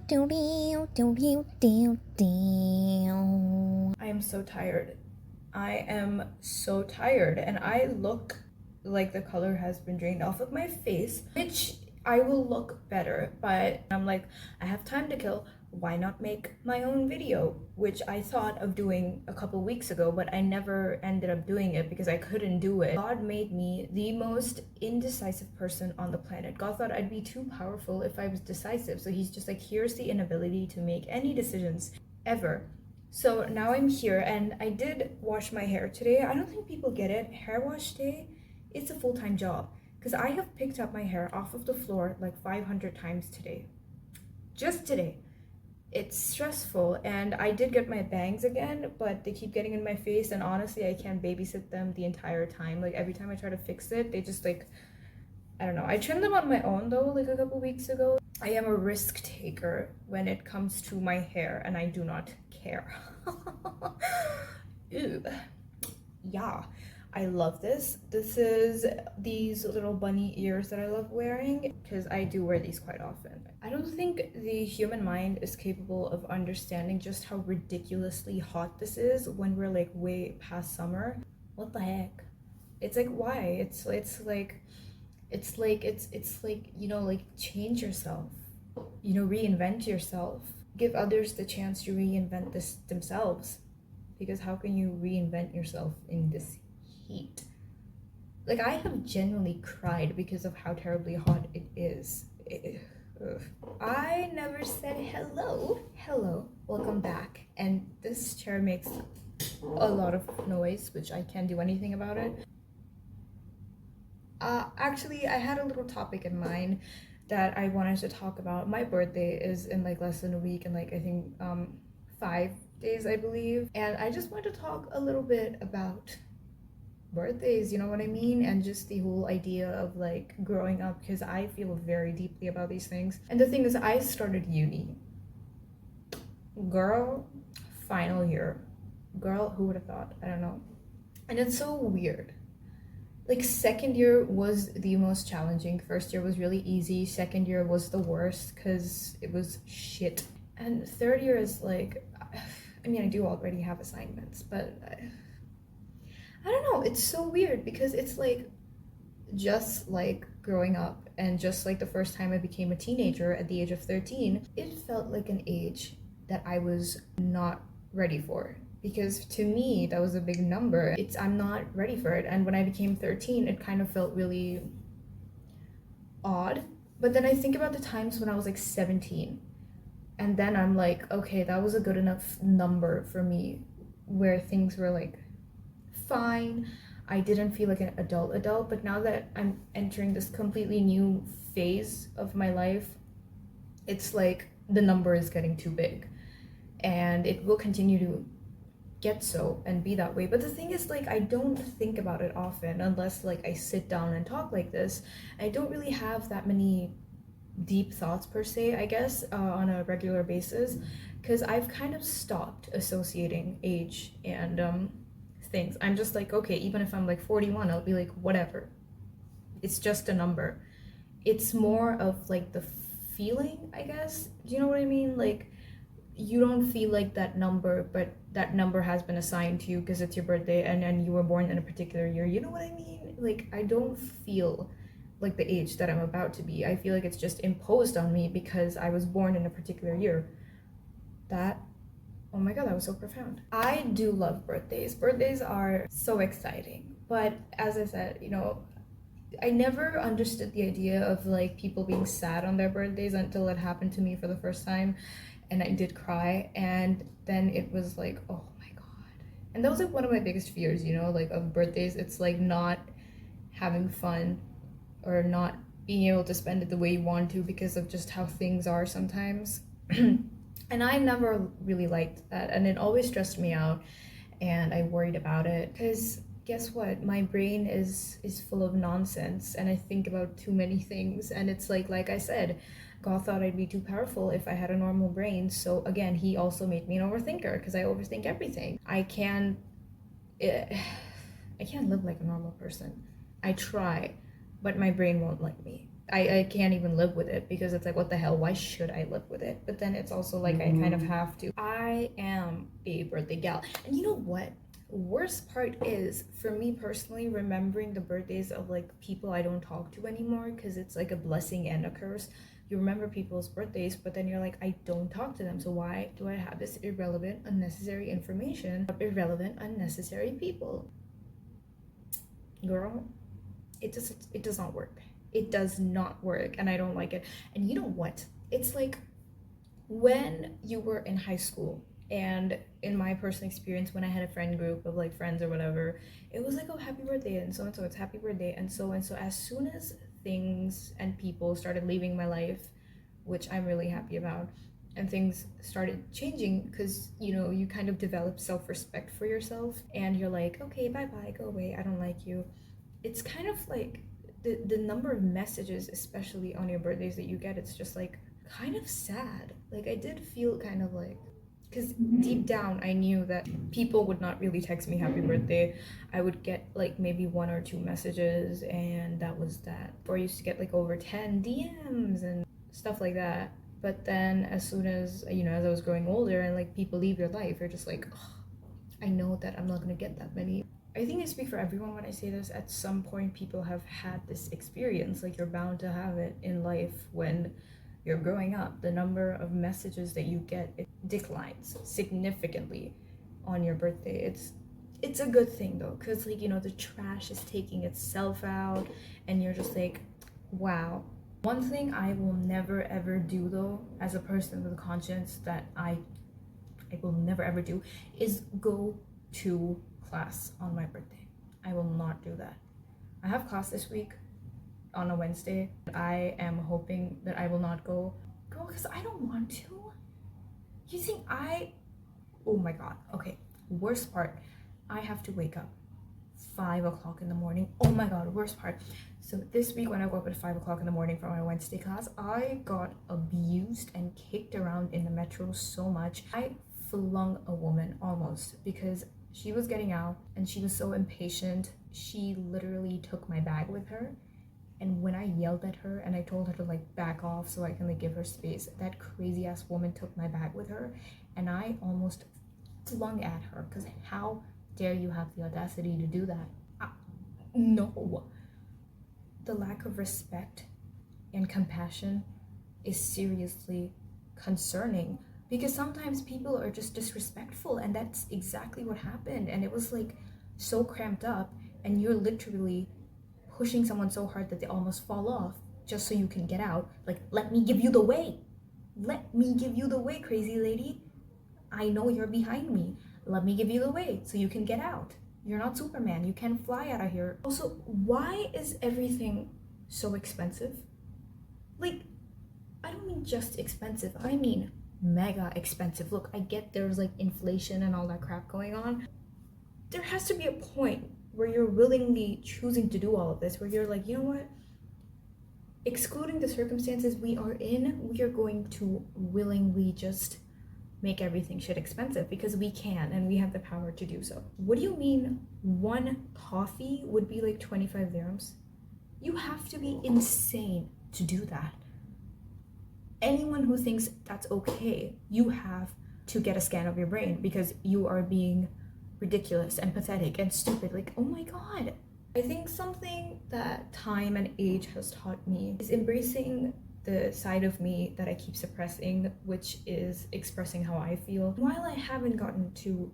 I am so tired. I am so tired, and I look like the color has been drained off of my face, which I will look better, but I'm like, I have time to kill. Why not make my own video? Which I thought of doing a couple weeks ago, but I never ended up doing it because I couldn't do it. God made me the most indecisive person on the planet. God thought I'd be too powerful if I was decisive. So he's just like, here's the inability to make any decisions ever. So now I'm here, and I did wash my hair today. I don't think people get it. Hair wash day, it's a full-time job because I have picked up my hair off of the floor like 500 times today. Just today. It's stressful, and I did get my bangs again, but they keep getting in my face, and honestly I can't babysit them the entire time. Like every time I try to fix it, they just like, I don't know. I trimmed them on my own though, like a couple weeks ago. I am a risk taker when it comes to my hair, and I do not care. Ew. Yeah, I love this. This is these little bunny ears that I love wearing because I do wear these quite often. I don't think the human mind is capable of understanding just how ridiculously hot this is when we're like way past summer. What the heck? It's like, why? It's like, you know, like change yourself, you know, reinvent yourself, give others the chance to reinvent this themselves, because how can you reinvent yourself in this heat? Like, I have genuinely cried because of how terribly hot it is. Ugh. I never said hello. Welcome back. And this chair makes a lot of noise, which I can't do anything about it. Actually, I had a little topic in mind that I wanted to talk about. My birthday is in like less than a week, and like I think 5 days, I believe. And I just wanted to talk a little bit about birthdays, you know what I mean? And just the whole idea of like growing up, because I feel very deeply about these things. And the thing is, I started uni. Girl, final year. Girl, who would have thought? I don't know. And it's so weird. Like, second year was the most challenging. First year was really easy. Second year was the worst because it was shit. And third year is like, I mean, I do already have assignments, but I don't know. It's so weird because it's like, just like growing up and just like the first time I became a teenager at the age of 13, it felt like an age that I was not ready for. Because to me, that was a big number. I'm not ready for it. And when I became 13, it kind of felt really odd. But then I think about the times when I was like 17. And then I'm like, okay, that was a good enough number for me where things were like fine. I didn't feel like an adult. But now that I'm entering this completely new phase of my life, it's like the number is getting too big. And it will continue to get so and be that way. But the thing is, like, I don't think about it often unless like I sit down and talk like this. I don't really have that many deep thoughts per se, I guess, on a regular basis, because I've kind of stopped associating age and things. I'm just like, okay, even if I'm like 41, I'll be like, whatever, it's just a number. It's more of like the feeling, I guess. Do you know what I mean? Like, you don't feel like that number, but that number has been assigned to you because it's your birthday and then you were born in a particular year. You know what I mean? Like, I don't feel like the age that I'm about to be. I feel like it's just imposed on me because I was born in a particular year. That, oh my god, that was so profound. I do love birthdays. Birthdays are so exciting. But as I said, you know, I never understood the idea of like people being sad on their birthdays until it happened to me for the first time. And I did cry, and then it was like, oh my god. And that was like one of my biggest fears, you know, like of birthdays. It's like not having fun or not being able to spend it the way you want to because of just how things are sometimes. And I never really liked that, and it always stressed me out, and I worried about it because guess what, my brain is full of nonsense, and I think about too many things. And it's like I said, God thought I'd be too powerful if I had a normal brain. So again, he also made me an overthinker because I overthink everything. I can't live like a normal person. I try, but my brain won't let me. I can't even live with it because it's like, what the hell, why should I live with it? But then it's also like I kind of have to. I am a birthday gal. And you know what? Worst part is, for me personally, remembering the birthdays of like people I don't talk to anymore, because it's like a blessing and a curse. You remember people's birthdays, but then you're like, I don't talk to them, so why do I have this irrelevant, unnecessary information of irrelevant, unnecessary people? Girl, it does not work. It does not work, and I don't like it. And you know what? It's like when you were in high school, and in my personal experience, when I had a friend group of like friends or whatever, it was like, oh, happy birthday, and so it's happy birthday, and so. As soon as things and people started leaving my life, which I'm really happy about, and things started changing, because you kind of develop self-respect for yourself, and you're like, okay, bye bye, go away, I don't like you. It's kind of like the number of messages, especially on your birthdays, that you get, it's just like kind of sad. Like, I did feel kind of like, because deep down I knew that people would not really text me happy birthday. I would get like maybe 1 or 2 messages, and that was that. Or I used to get like over 10 DMs and stuff like that. But then as soon as as I was growing older and like people leave your life, you're just like, oh, I know that I'm not gonna get that many. I think I speak for everyone when I say this. At some point, people have had this experience. Like, you're bound to have it in life when you're growing up. The number of messages that you get, it declines significantly on your birthday. It's a good thing though, because like the trash is taking itself out, and you're just like, wow. One thing I will never ever do though, as a person with a conscience, that I will never ever do, is go to class on my birthday. I will not do that. I have class this week on a Wednesday. I am hoping that I will not go. Girl, because I don't want to. You think oh my god. Okay, worst part, I have to wake up 5 o'clock in the morning. Oh my god, worst part. So this week when I woke up at 5 o'clock in the morning for my Wednesday class, I got abused and kicked around in the metro so much. I flung a woman almost, because she was getting out and she was so impatient. She literally took my bag with her, and when I yelled at her and I told her to like back off so I can like give her space, that crazy ass woman took my bag with her, and I almost flung at her, because how dare you have the audacity to do that? No. The lack of respect and compassion is seriously concerning, because sometimes people are just disrespectful, and that's exactly what happened. And it was like so cramped up, and you're literally pushing someone so hard that they almost fall off just so you can get out. Like, let me give you the way. Let me give you the way, crazy lady. I know you're behind me. Let me give you the way so you can get out. You're not Superman. You can't fly out of here. Also, why is everything so expensive? Like, I don't mean just expensive. I mean mega expensive. Look, I get there's like inflation and all that crap going on. There has to be a point where you're willingly choosing to do all of this, where you're like, you know what? Excluding the circumstances we are in, we are going to willingly just make everything shit expensive, because we can and we have the power to do so. What do you mean one coffee would be like 25 dirhams? You have to be insane to do that. Anyone who thinks that's okay, you have to get a scan of your brain, because you are being ridiculous and pathetic and stupid. Like, oh my god. I think something that time and age has taught me is embracing the side of me that I keep suppressing, which is expressing how I feel. While I haven't gotten to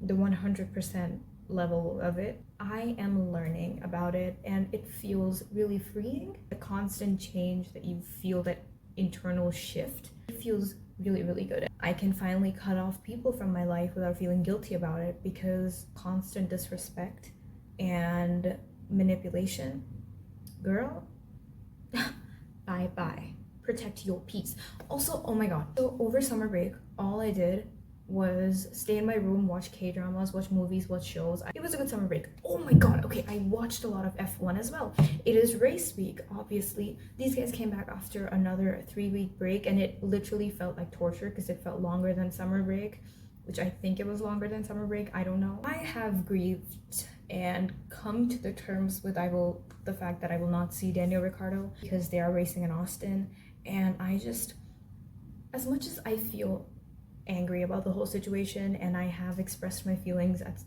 the 100% level of it, I am learning about it, and it feels really freeing. The constant change that you feel, that internal shift, it feels really, really good. I can finally cut off people from my life without feeling guilty about it, because constant disrespect and manipulation, girl, bye bye. Protect your peace. Also, oh my god, so over summer break, all I did was stay in my room, watch K-dramas, watch movies, watch shows. It was a good summer break. Oh my god, okay, I watched a lot of F1 as well. It is race week, obviously. These guys came back after another 3-week break, and it literally felt like torture, because it felt longer than summer break. which I think it was longer than summer break, I don't know. I have grieved and come to the terms with the fact that I will not see Daniel Ricciardo because they are racing in Austin. And I just, as much as I feel angry about the whole situation, and I have expressed my feelings at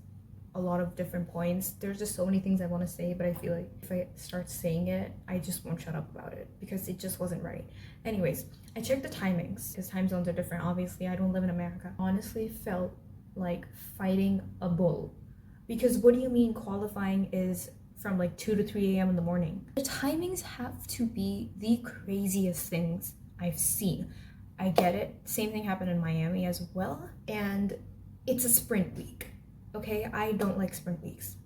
a lot of different points, there's just so many things I want to say, but I feel like if I start saying it, I just won't shut up about it because it just wasn't right. Anyways, I checked the timings because time zones are different. Obviously, I don't live in America. Honestly, felt like fighting a bull, because what do you mean qualifying is from like 2 to 3 a.m. in the morning? The timings have to be the craziest things I've seen. I get it. Same thing happened in Miami as well, and it's a sprint week. Okay, I don't like sprint weeks.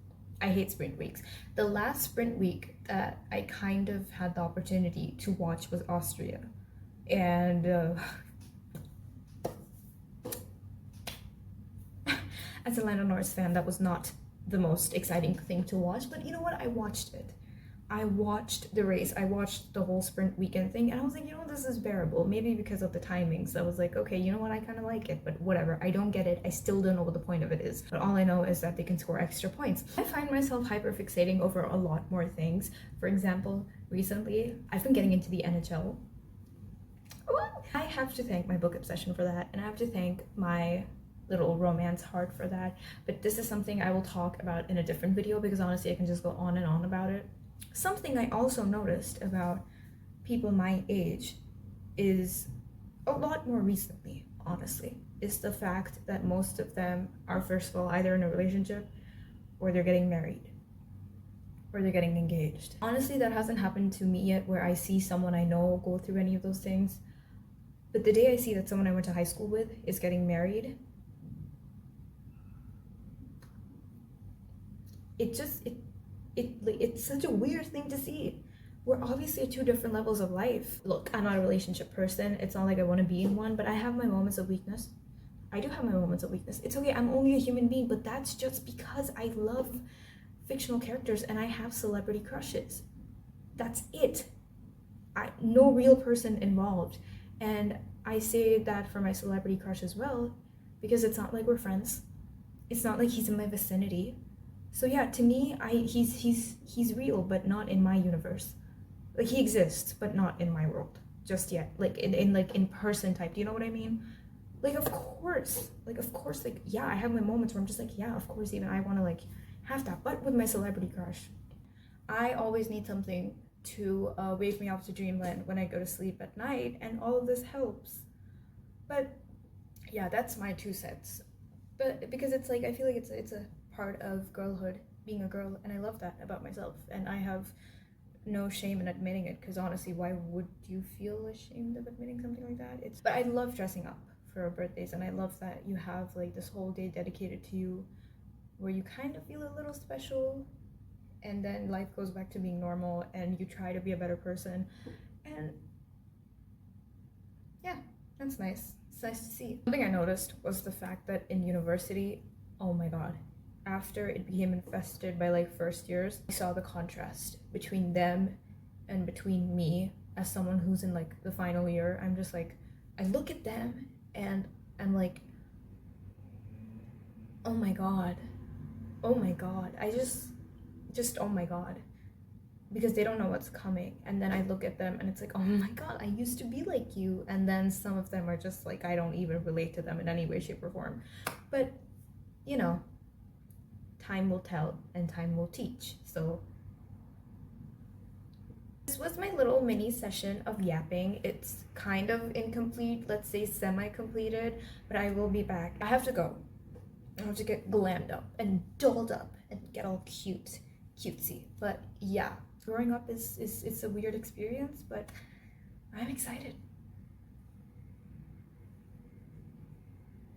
I hate sprint weeks. The last sprint week that I kind of had the opportunity to watch was Austria. And as a Lando Norris fan, that was not the most exciting thing to watch, but you know what? I watched it. I watched the race. I watched the whole sprint weekend thing, and I was like, you know what, this is bearable. Maybe because of the timings. I was like, okay, you know what, I kind of like it, but whatever. I don't get it. I still don't know what the point of it is. But all I know is that they can score extra points. I find myself hyperfixating over a lot more things. For example, recently, I've been getting into the NHL. I have to thank my book obsession for that, and I have to thank my little romance heart for that. But this is something I will talk about in a different video because honestly, I can just go on and on about it. Something I also noticed about people my age is a lot more recently, honestly, is the fact that most of them are, first of all, either in a relationship or they're getting married or they're getting engaged. Honestly, that hasn't happened to me yet where I see someone I know go through any of those things. But the day I see that someone I went to high school with is getting married, it's such a weird thing to see. We're obviously at two different levels of life. Look, I'm not a relationship person. It's not like I want to be in one, but I have my moments of weakness. I do have my moments of weakness. It's okay, I'm only a human being, but that's just because I love fictional characters and I have celebrity crushes. That's it. No real person involved. And I say that for my celebrity crush as well, because it's not like we're friends. It's not like he's in my vicinity. So yeah, to me, he's real, but not in my universe. Like, he exists, but not in my world just yet. Like in person type. Do you know what I mean? Like, of course, like, yeah, I have my moments where I'm just like, yeah, of course, even I want to like have that. But with my celebrity crush, I always need something to wake me up to dreamland when I go to sleep at night, and all of this helps. But yeah, that's my 2 cents. But because it's like, I feel like it's a part of girlhood, being a girl, and I love that about myself, and I have no shame in admitting it, because honestly, why would you feel ashamed of admitting something like that? But I love dressing up for birthdays, and I love that you have like this whole day dedicated to you where you kind of feel a little special, and then life goes back to being normal and you try to be a better person. And yeah, that's nice. It's nice to see. Something I noticed was the fact that in university, oh my god, after it became infested by like first years, I saw the contrast between them and between me as someone who's in like the final year. I'm just like, I look at them and I'm like, oh my god, I just oh my god, because they don't know what's coming. And then I look at them and it's like, oh my god, I used to be like you. And then some of them are just like, I don't even relate to them in any way, shape, or form. But you know, time will tell and time will teach. So this was my little mini session of yapping. It's kind of incomplete, let's say semi-completed, but I will be back. I have to go. I have to get glammed up and dolled up and get all cutesy. But yeah, growing up is a weird experience, but I'm excited.